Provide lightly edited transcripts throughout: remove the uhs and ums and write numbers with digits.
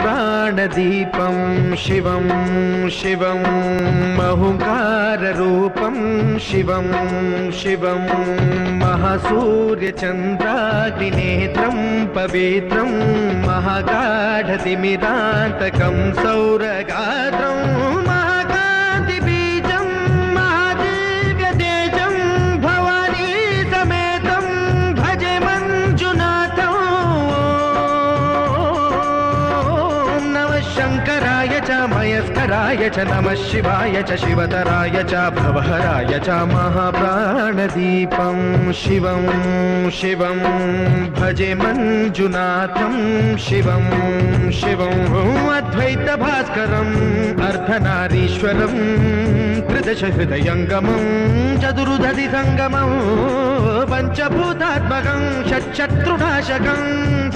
महाप्राणदीपं शिवं शिवं महुकाररूपं शिवं शिवं महासूर्यचन्द्राग्निनेत्रं पवित्रं महागाढतिमिरान्तकं सौरगात्रं महाकान्तिबीजं महादिव्यतेजं भवानी समेतं भजे मञ्जुनाथं। नमः शङ्कराय च मयस्कराय च नमः शिवाय च शिवतराय च भवहराय च महाप्राणदीपं शिवं शिवं भजे मञ्जुनाथं शिवं शिवं अद्वैतभास्करम् अर्धनारीश्वरं त्रिदशहृदयङ्गमं चतुर्दधिसङ्गमं पञ्चभूतात्मकं षट्शत्रुनाशकं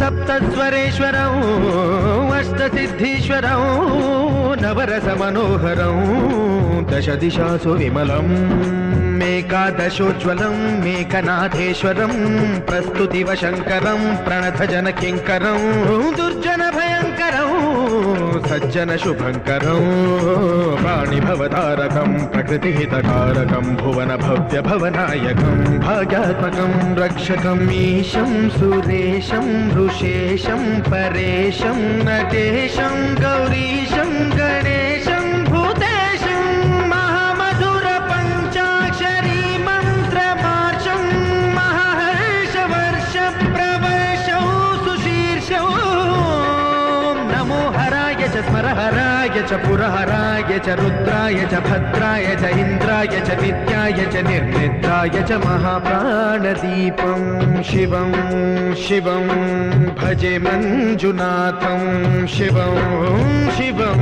सप्तस्वरेश्वरं अष्टसिद्धीश्वरं नवरसमनोहरं दशदिशासु विमलम् मेकादशोज्ज्वलं मेकनाथेश्वरं प्रस्तुतिवशङ्करं प्रणतजनकिङ्करं दुर्जनभयङ्करं सज्जनशुभङ्करं प्राणिभवतारकं प्रकृतिहितकारकं भुवनभव्यभवनायकं भाग्यात्मकं रक्षकम् ईशं सुरेशं ऋषेशं परेशं नटेशं गौरीशं गणेशं भूतेशं महामधुरपञ्चाक्षरी मन्त्रमार्षं महाहर्षवर्षप्रवर्षौ सुशीर्षौ नमो हराय च स्मरहराय च पुरहराय च रुद्राय च भद्राय च इन्द्राय च नित्याय च निर्निद्राय च महाप्राणदीपं शिवं शिवं भजे मञ्जुनाथं शिवं शिवं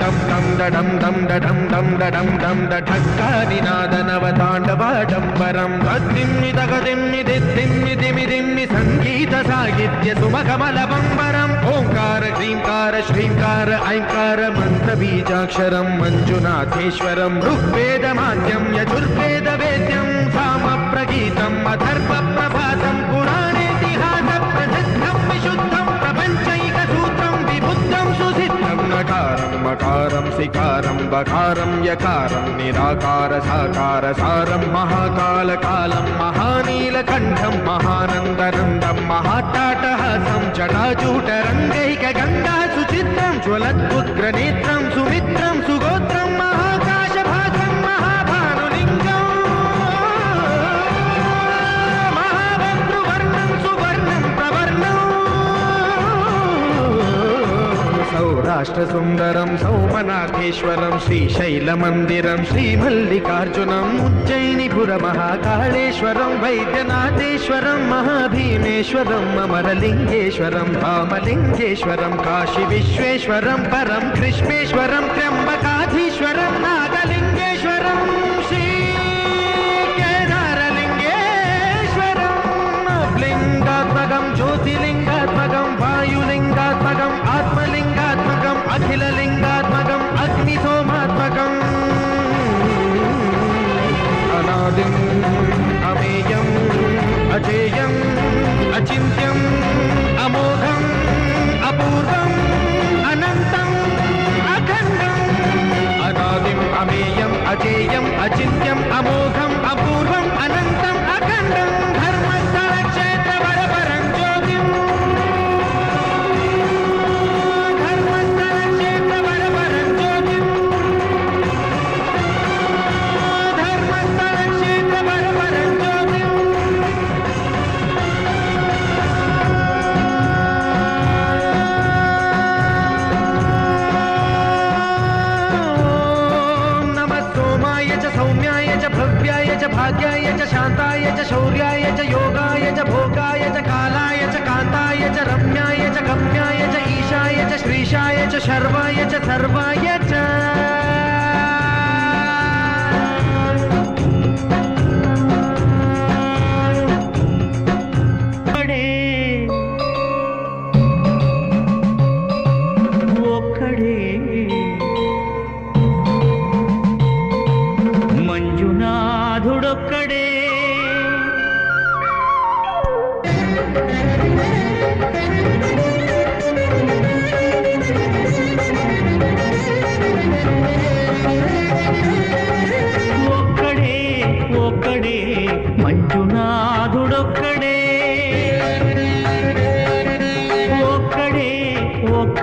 दं दं डडं दं डडं दं डडं दं डढक्कानिनादनवताण्डवाडम्बरं तद्दिम्मि तगदिम्मि दिद्दिम्मि दिमिदिम्मि सङ्गीतसाहित्य सुमखमलबम्बरम् ओङ्कार ह्रीङ्कार श्रीङ्कार ऐङ्कार मन्त्रबीजाक्षरं मञ्जुनाथेश्वरं ऋग्वेदमाद्यं यजुर्वेदवेद्यं सामप्रगीतम् अथर्वप्रभातं पुराणेतिहासप्रसिद्धं विशुद्धं प्रपञ्चैकसूत्रं विबुद्धं सुसिद्धं नकारं मकारं सिकारं बकारं यकारं निराकार साकार सारं महाकालकालं महानीलकण्ठं महानन्दनन्दं महाट्टाटहासं जटाजूटरङ्गैकगङ्गा सुचित्रं ज्वलद्उग्रनेत्रं सुमित्रं सुगोत्रं महाकाशभासं महाभानुलिङ्गं महाभद्रुवर्णं सुवर्णं प्रवर्णं सौराष्ट्रसुन्दरं सौमनाथेश्वरं श्रीशैलमन्दिरं श्रीमल्लिकार्जुनम् उज्जयिनीपुरमहाकाळेश्वरं वैद्यनाथेश्वरं महाभीमेश्वरं अमरलिङ्गेश्वरं धामलिङ्गेश्वरं काशीविश्वेश्वरं परं कृष्णेश्वरं त्र्यम्बकाधीश्वरं नागलिङ्गेश्वरं श्रीकेदारलिङ्गेश्वरं लिङ्गात्मकं ज्योतिलिङ्गात्मकं वायुलिङ्गात्मकं आत्मलिङ्गात्मकं अखिललिङ्गात्मकं अग्निसोमात्मकम् अनादिम् अमेयम् अजेयम् अचिन्त्यम् अमोघम् अपूर्वम् अनन्तम् अखण्डम् अनादिम् अमेयम् अजेयम् अचिन्त्यम् अमोघम् अपूर्वम् अनन्तम् अखण्डम् धर्मस्थलक्षेत्रवरपरं ज्योतिम् धर्मस्थलक्षेत्रवरपरं ज्योतिम् धर्मस्थलक्षेत्रवरपरं ज्योतिम् नमः सोमाय च सौम्याय च भव्याय च भाग्याय च शान्ताय च शौर्याय च योगाय च भोगाय च कालाय च कान्ताय च रम्याय च गम्याय च ईशाय च श्रीशाय च शर्वाय च सर्वाय च మంజునాథుడొక్కడే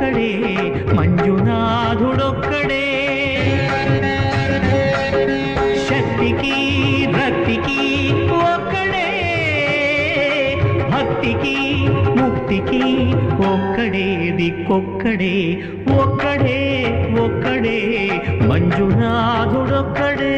ఒక్కడే మంజునాథుడొక్కడే శక్తికి రక్తికి ఒక్కడే భక్తికి ముక్తికి ఒక్కడే దిక్కొక్కడే ఒక్కడే ఒక్కడే మంజునాథుడొక్కడే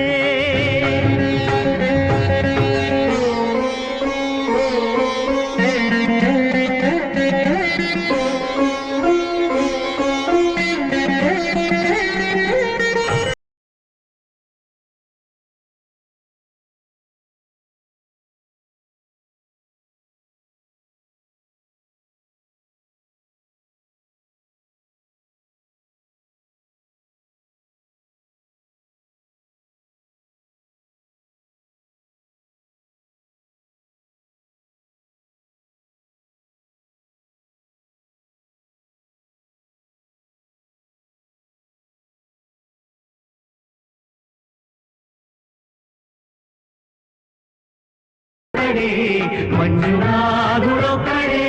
మంజునాథుడొక్కడే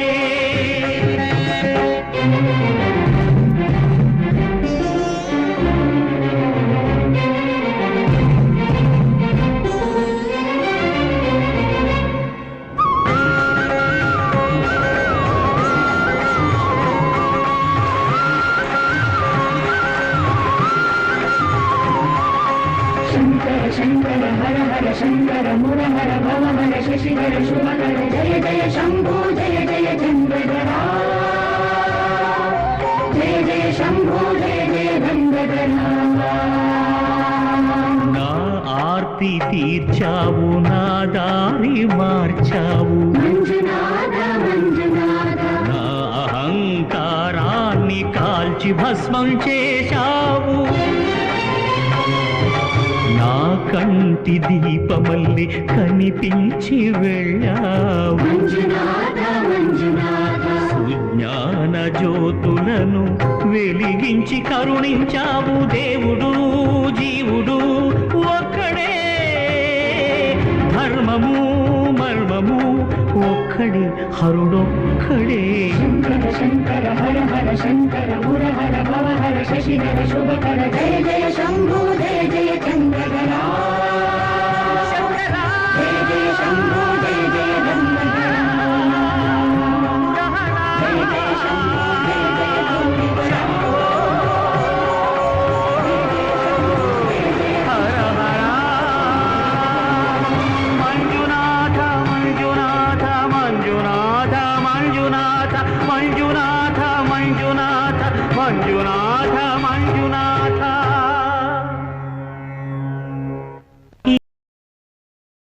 शंकर शंकर हर हर शंकर मुरहर भवहर शशिधर शुभकर जय जय शंभो जय जय चंद्रधरा जय जय शंभो जय जय गंगधरा నా ఆర్తి తీర్చావు నా దారి మార్చావు మంజునాథ మంజునాథ నా అహంకారాన్ని కాల్చి భస్మం చేశావు నా కంటి దీపమల్లి కనిపించి వెళ్ళావు మంజునాథ మంజునాథ సుజ్ఞాన జ్యోతులను వెలిగించి కరుణించావు దేవుడు జీవుడు ఒక్కడే ధర్మము మర్మము ఒక్కడే హరుడొక్కడే शंकर शंकर हर हर शंकर मुरहर भवहर शशिधर शुभकर जय जय शंभो जय जय चंद्रधरा जय जय शंभो जय जय गंगधरा जय जय शंभो जय जय गंगधरा మంజునాథ మంజునాథ మంజునాథ మంజునాథ మంజునాథ మంజునాథ మంజునాథ